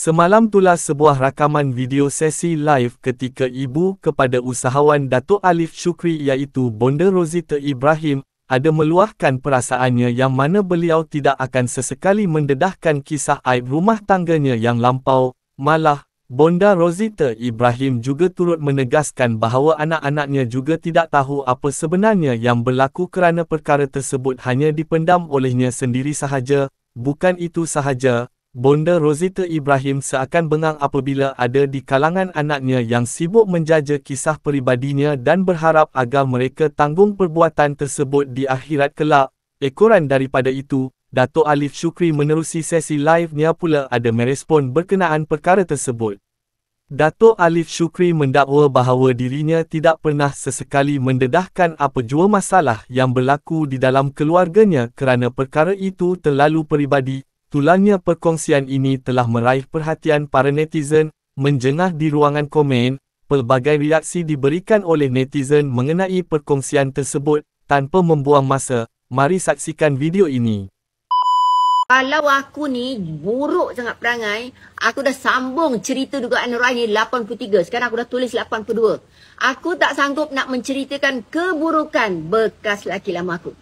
Semalam tulas sebuah rakaman video sesi live ketika ibu kepada usahawan Datuk Alif Shukri iaitu Bonda Rozita Ibrahim, ada meluahkan perasaannya yang mana beliau tidak akan sesekali mendedahkan kisah aib rumah tangganya yang lampau. Malah, Bonda Rozita Ibrahim juga turut menegaskan bahawa anak-anaknya juga tidak tahu apa sebenarnya yang berlaku kerana perkara tersebut hanya dipendam olehnya sendiri sahaja. Bukan itu sahaja, Bonda Rozita Ibrahim seakan bengang apabila ada di kalangan anaknya yang sibuk menjaja kisah peribadinya dan berharap agar mereka tanggung perbuatan tersebut di akhirat kelak. Ekoran daripada itu, Datuk Alif Shukri menerusi sesi live-nya pula ada merespon berkenaan perkara tersebut. Datuk Alif Shukri mendakwa bahawa dirinya tidak pernah sesekali mendedahkan apa jua masalah yang berlaku di dalam keluarganya kerana perkara itu terlalu peribadi. Tularnya perkongsian ini telah meraih perhatian para netizen. Menjengah di ruangan komen, pelbagai reaksi diberikan oleh netizen mengenai perkongsian tersebut. Tanpa membuang masa, mari saksikan video ini. Kalau aku ni buruk sangat perangai, aku dah sambung cerita dugaan Nuraini 83. Sekarang aku dah tulis 82. Aku tak sanggup nak menceritakan keburukan bekas lelaki lama aku.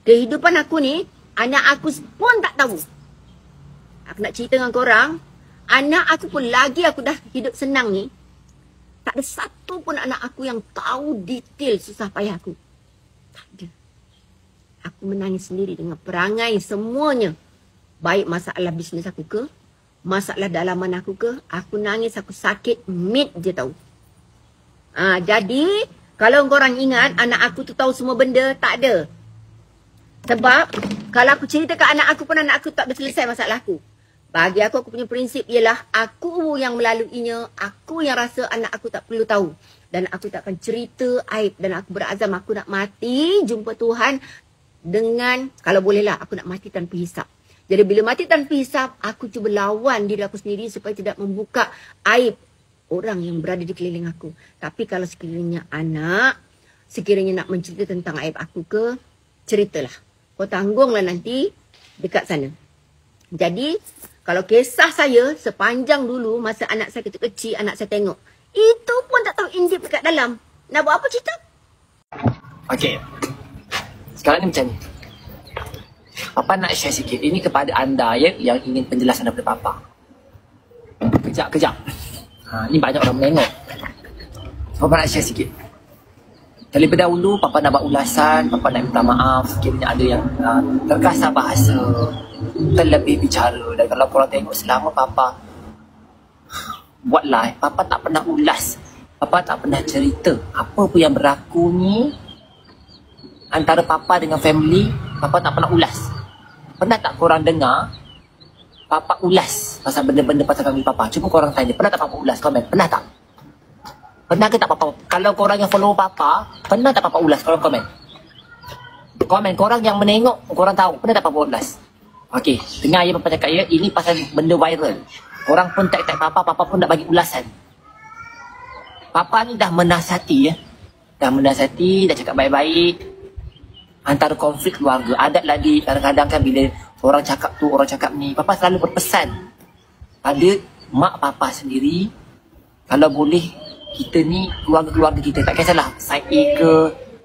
Kehidupan aku ni, anak aku pun tak tahu. Aku nak cerita dengan korang, anak aku pun lagi aku dah hidup senang ni, tak ada satu pun anak aku yang tahu detail susah payah aku. Tak ada. Aku menangis sendiri dengan perangai semuanya. Baik masalah bisnes aku ke, masalah dalaman aku ke, aku nangis, aku sakit, mid je tahu. Jadi, kalau korang ingat anak aku tu tahu semua benda, tak ada. Sebab, kalau aku cerita ke anak aku pun anak aku tak ada selesai masalah aku. Bagi aku punya prinsip ialah aku yang melaluinya, aku yang rasa anak aku tak perlu tahu. Dan aku tak akan cerita aib dan aku berazam aku nak mati, jumpa Tuhan dengan, kalau bolehlah, aku nak mati tanpa hisap. Jadi bila mati tanpa hisap, aku cuba lawan diri aku sendiri supaya tidak membuka aib orang yang berada di keliling aku. Tapi kalau sekiranya anak, sekiranya nak mencerita tentang aib aku ke, ceritalah. Kau tanggunglah nanti dekat sana. Jadi, kalau kisah saya sepanjang dulu masa anak saya kecil-kecil, anak saya tengok, itu pun tak tahu indip dekat dalam. Nak buat apa cerita? Okey. Sekarang ni macam ni. Papa nak share sikit. Ini kepada anda ya, yang ingin penjelasan daripada Papa. Kejap. Ni banyak orang menengok. Papa nak share sikit. Terlebih dahulu, Papa nak buat ulasan. Papa nak minta maaf. Sekiranya ada yang terkasar bahasa, terlebih bicara. Dan kalau korang tengok selama Papa buat live, Papa tak pernah ulas. Papa tak pernah cerita apa pun yang berlaku ni antara Papa dengan family. Papa tak pernah ulas. Pernah tak korang dengar Papa ulas pasal benda-benda pasal family Papa? Cuba korang tanya, pernah tak Papa ulas? Komen, pernah tak? Pernah ke tak Papa? Kalau korang yang follow Papa, pernah tak Papa ulas? Korang komen. Komen, korang yang menengok, korang tahu. Pernah tak Papa ulas? Okey, dengar ya Papa cakap ya. Ini pasal benda viral. Korang pun tag-tag Papa, Papa pun nak bagi ulasan. Papa ni dah menasihati ya. Dah menasihati, dah cakap baik-baik. Antara konflik keluarga. Ada lagi kadang-kadang kan bila orang cakap tu, orang cakap ni. Papa selalu berpesan pada mak Papa sendiri. Kalau boleh, kita ni keluarga-keluarga kita, tak kisahlah side A ke,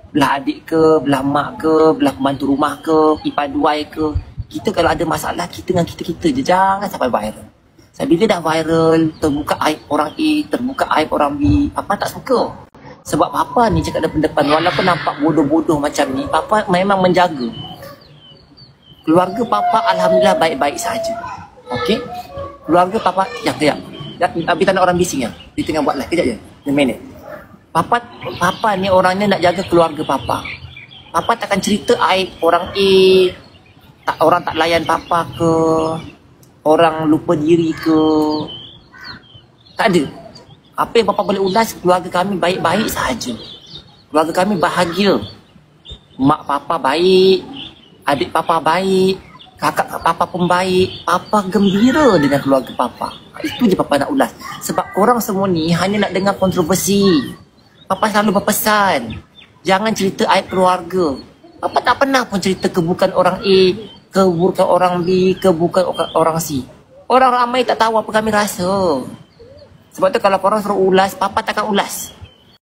belah adik ke, belah mak ke, belah pembantu rumah ke, ipaduai ke, kita kalau ada masalah, kita dengan kita-kita je, jangan sampai viral. Sebab bila dah viral, terbuka aib orang A, terbuka aib orang B, Papa tak suka. Sebab Papa ni cakap depan depan, walaupun nampak bodoh-bodoh macam ni, Papa memang menjaga. Keluarga Papa alhamdulillah baik-baik saja. Okey? Keluarga Papa, kejap. Abi tak nak orang bising ya. Dia tengah buat live, kejap je. 1 minit. Papa ni orangnya nak jaga keluarga Papa. Papa takkan cerita aib orang A, orang tak layan Papa ke, orang lupa diri ke. Tak ada. Apa yang Papa boleh ulas, keluarga kami baik-baik sahaja. Keluarga kami bahagia. Mak Papa baik, adik Papa baik, kakak Papa pun baik. Papa gembira dengan keluarga Papa. Itu je Papa nak ulas. Sebab korang semua ni hanya nak dengar kontroversi. Papa selalu berpesan, jangan cerita aib keluarga. Papa tak pernah pun cerita keburukan orang A, keburukan orang B, keburukan orang C. Orang ramai tak tahu apa kami rasa. Sebab tu kalau korang suruh ulas, papa takkan ulas.